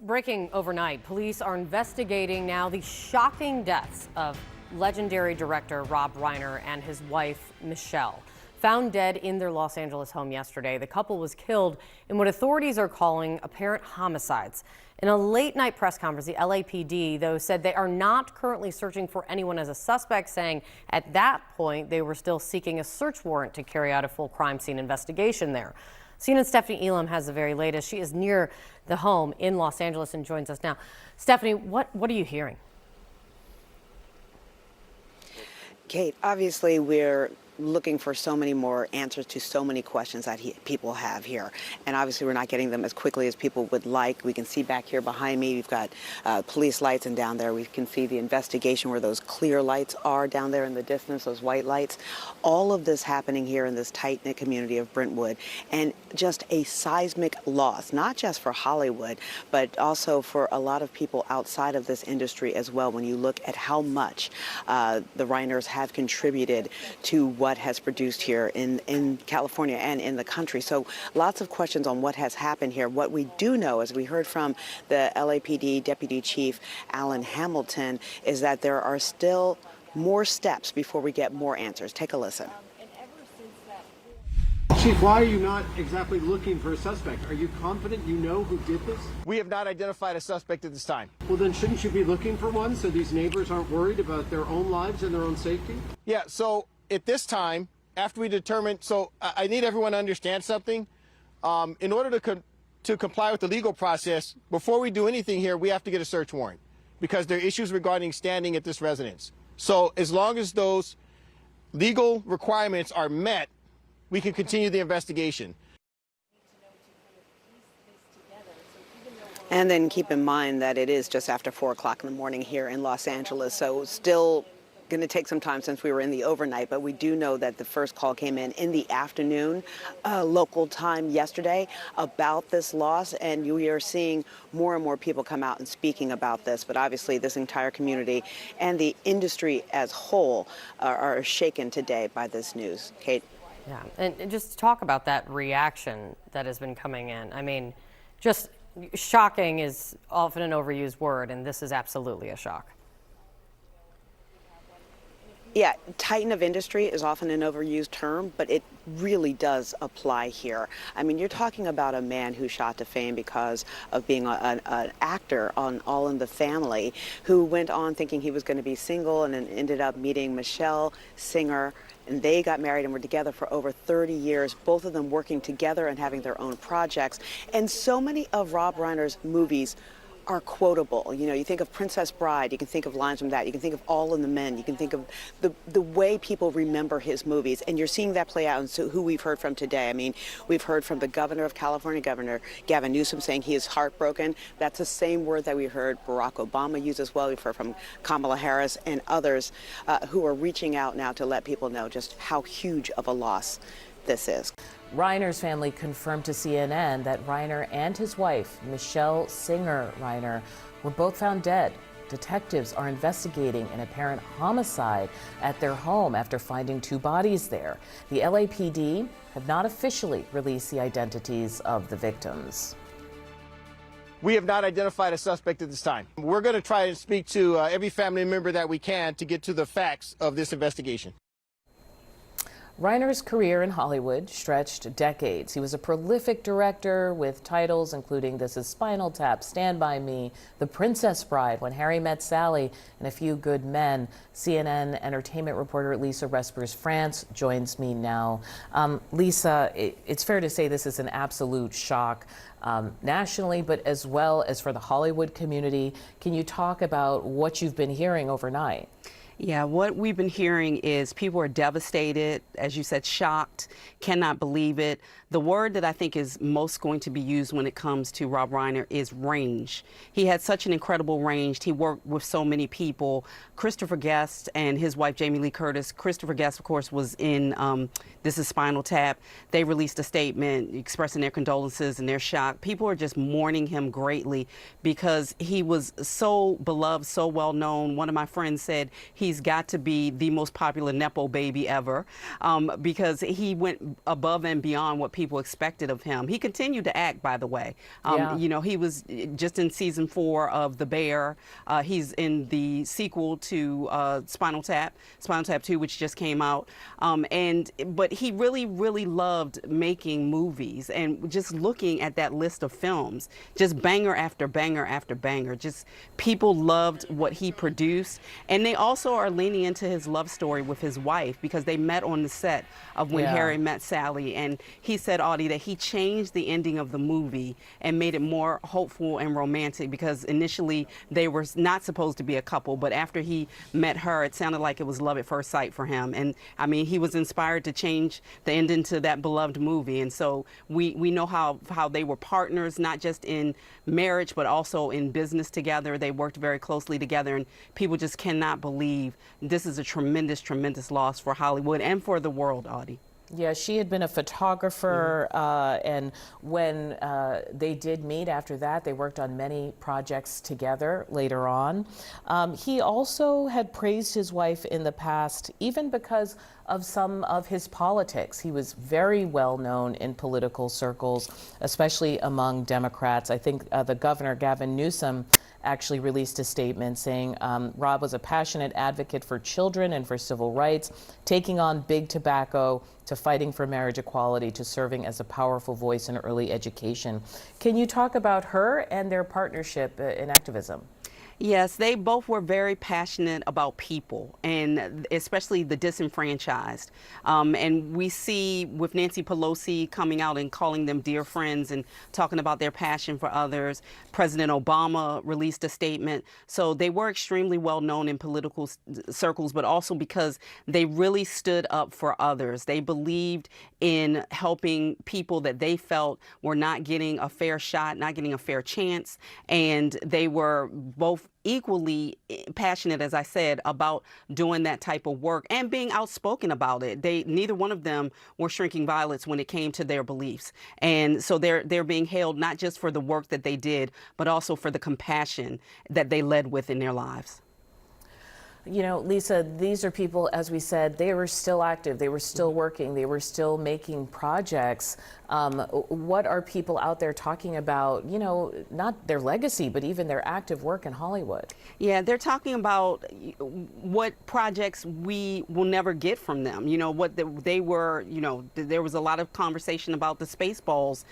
Breaking overnight, police are investigating now the shocking deaths of legendary director Rob Reiner and his wife, Michelle. Found dead in their Los Angeles home yesterday, the couple was killed in what authorities are calling apparent homicides. In a late-night press conference, the LAPD, though, said they are not currently searching for anyone as a suspect, saying at that point they were still seeking a search warrant to carry out a full crime scene investigation there. CNN's Stephanie Elam has the very latest. She is near the home in Los Angeles and joins us now. Stephanie, what are you hearing? Kate, obviously we're looking for so many more answers to so many questions that people have here. And obviously we're not getting them as quickly as people would like. We can see back here behind me, we've got police lights, and down there we can see the investigation where those clear lights are down there in the distance, those white lights. All of this happening here in this tight-knit community of Brentwood, and just a seismic loss, not just for Hollywood, but also for a lot of people outside of this industry as well, when you look at how much the Reiners have contributed to what has produced here in California and in the country. So lots of questions on what has happened here. What we do know, as we heard from the LAPD Deputy Chief Alan Hamilton, is that there are still more steps before we get more answers. Take a listen. Chief, why are you not exactly looking for a suspect? Are you confident you know who did this? We have not identified a suspect at this time. Well, then shouldn't you be looking for one so these neighbors aren't worried about their own lives and their own safety? Yeah, so at this time, after we determine, so I need everyone to understand something. In order to comply with the legal process, before we do anything here, we have to get a search warrant because there are issues regarding standing at this residence. So as long as those legal requirements are met, we can continue the investigation. And then keep in mind that it is just after 4 o'clock in the morning here in Los Angeles, so still going to take some time since we were in the overnight, but we do know that the first call came in the afternoon, local time yesterday, about this loss, and we are seeing more and more people come out and speaking about this. But obviously this entire community and the industry as whole are shaken today by this news. Kate? Yeah, and just talk about that reaction that has been coming in. I mean, just shocking is often an overused word, and this is absolutely a shock. Yeah, titan of industry is often an overused term, but it really does apply here. I mean, you're talking about a man who shot to fame because of being an actor on All in the Family, who went on thinking he was going to be single and then ended up meeting Michelle, singer, and they got married and were together for over 30 years, both of them working together and having their own projects. And so many of Rob Reiner's movies are quotable. You know, you think of Princess Bride, you can think of lines from that, you can think of All in the Men, you can think of the way people remember his movies, and you're seeing that play out in who we've heard from today. I mean, we've heard from the governor of California, Governor Gavin Newsom, saying he is heartbroken. That's the same word that we heard Barack Obama use as well. We've heard from Kamala Harris and others who are reaching out now to let people know just how huge of a loss this is. Reiner's family confirmed to CNN that Reiner and his wife, Michelle Singer Reiner, were both found dead. Detectives are investigating an apparent homicide at their home after finding 2 bodies there. The LAPD have not officially released the identities of the victims. We have not identified a suspect at this time. We're going to try and speak to every family member that we can to get to the facts of this investigation. Reiner's career in Hollywood stretched decades. He was a prolific director with titles including This Is Spinal Tap, Stand By Me, The Princess Bride, When Harry Met Sally, and A Few Good Men. CNN entertainment reporter Lisa Respers-France joins me now. Lisa, it's fair to say this is an absolute shock nationally, but as well as for the Hollywood community. Can you talk about what you've been hearing overnight? Yeah, what we've been hearing is people are devastated, as you said, shocked, cannot believe it. The word that I think is most going to be used when it comes to Rob Reiner is range. He had such an incredible range. He worked with so many people. Christopher Guest and his wife, Jamie Lee Curtis. Christopher Guest, of course, was in This Is Spinal Tap. They released a statement expressing their condolences and their shock. People are just mourning him greatly because he was so beloved, so well known. One of my friends said he he's got to be the most popular Nepo baby ever, because he went above and beyond what people expected of him. He continued to act, by the way. You know, he was just in season 4 of The Bear. He's in the sequel to Spinal Tap 2, which just came out. But he really loved making movies, and just looking at that list of films, just banger after banger after banger. Just people loved what he produced, and they also are leaning into his love story with his wife, because they met on the set of When Harry Met Sally, and he said, Audie, that he changed the ending of the movie and made it more hopeful and romantic, because initially they were not supposed to be a couple, but after he met her, it sounded like it was love at first sight for him. And I mean, he was inspired to change the ending to that beloved movie. And so we know how they were partners, not just in marriage, but also in business together. They worked very closely together, and people just cannot believe this is a tremendous, tremendous loss for Hollywood and for the world, Audie. Yeah, she had been a photographer, and when they did meet after that, they worked on many projects together later on. He also had praised his wife in the past, even because of some of his politics. He was very well known in political circles, especially among Democrats. I think the governor, Gavin Newsom, actually released a statement saying Rob was a passionate advocate for children and for civil rights, taking on big tobacco, to fighting for marriage equality, to serving as a powerful voice in early education. Can you talk about her and their partnership in activism? Yes, they both were very passionate about people, and especially the disenfranchised. And we see with Nancy Pelosi coming out and calling them dear friends and talking about their passion for others. President Obama released a statement. So they were extremely well known in political circles, but also because they really stood up for others. They believed in helping people that they felt were not getting a fair shot, not getting a fair chance. And they were both equally passionate, as I said, about doing that type of work and being outspoken about it. Neither one of them were shrinking violets when it came to their beliefs. And so they're being hailed not just for the work that they did, but also for the compassion that they led with in their lives. You know, Lisa, these are people, as we said, they were still active, they were still working, they were still making projects. What are people out there talking about, you know, not their legacy, but even their active work in Hollywood? Yeah, they're talking about what projects we will never get from them. You know, what they were, you know, there was a lot of conversation about the Spaceballs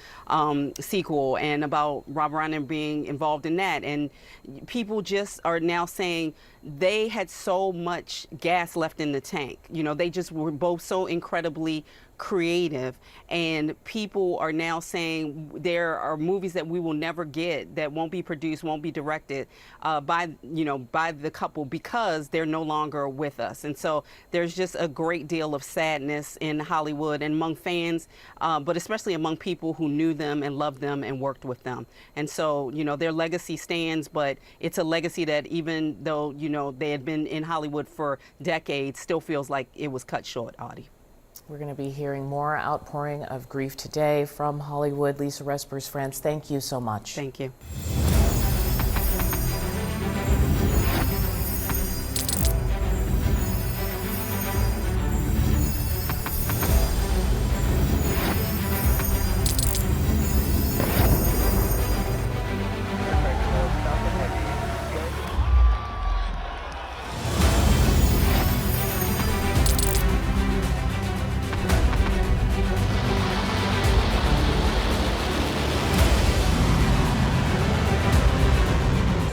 sequel and about Rob Reiner being involved in that. And people just are now saying they had so much gas left in the tank. You know, they just were both so incredibly creative, and people are now saying there are movies that we will never get, that won't be produced, won't be directed by the couple, because they're no longer with us. And so there's just a great deal of sadness in Hollywood and among fans, but especially among people who knew them and loved them and worked with them. And so, you know, their legacy stands, but it's a legacy that, even though, you know, they had been in Hollywood for decades, still feels like it was cut short, Audie. We're going to be hearing more outpouring of grief today from Hollywood. Lisa Respers, friends, thank you so much. Thank you.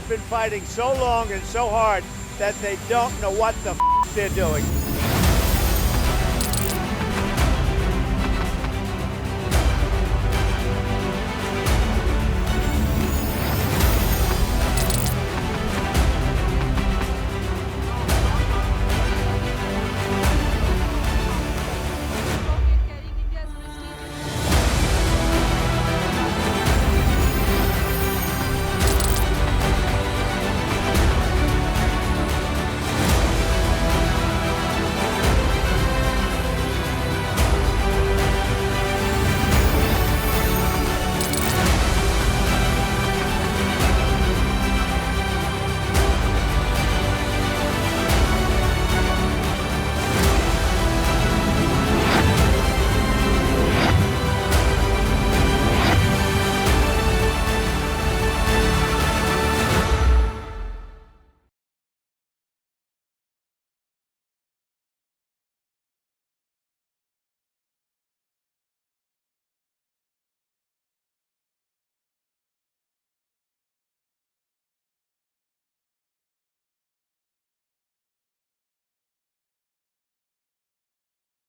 Been fighting so long and so hard that they don't know what the they're doing.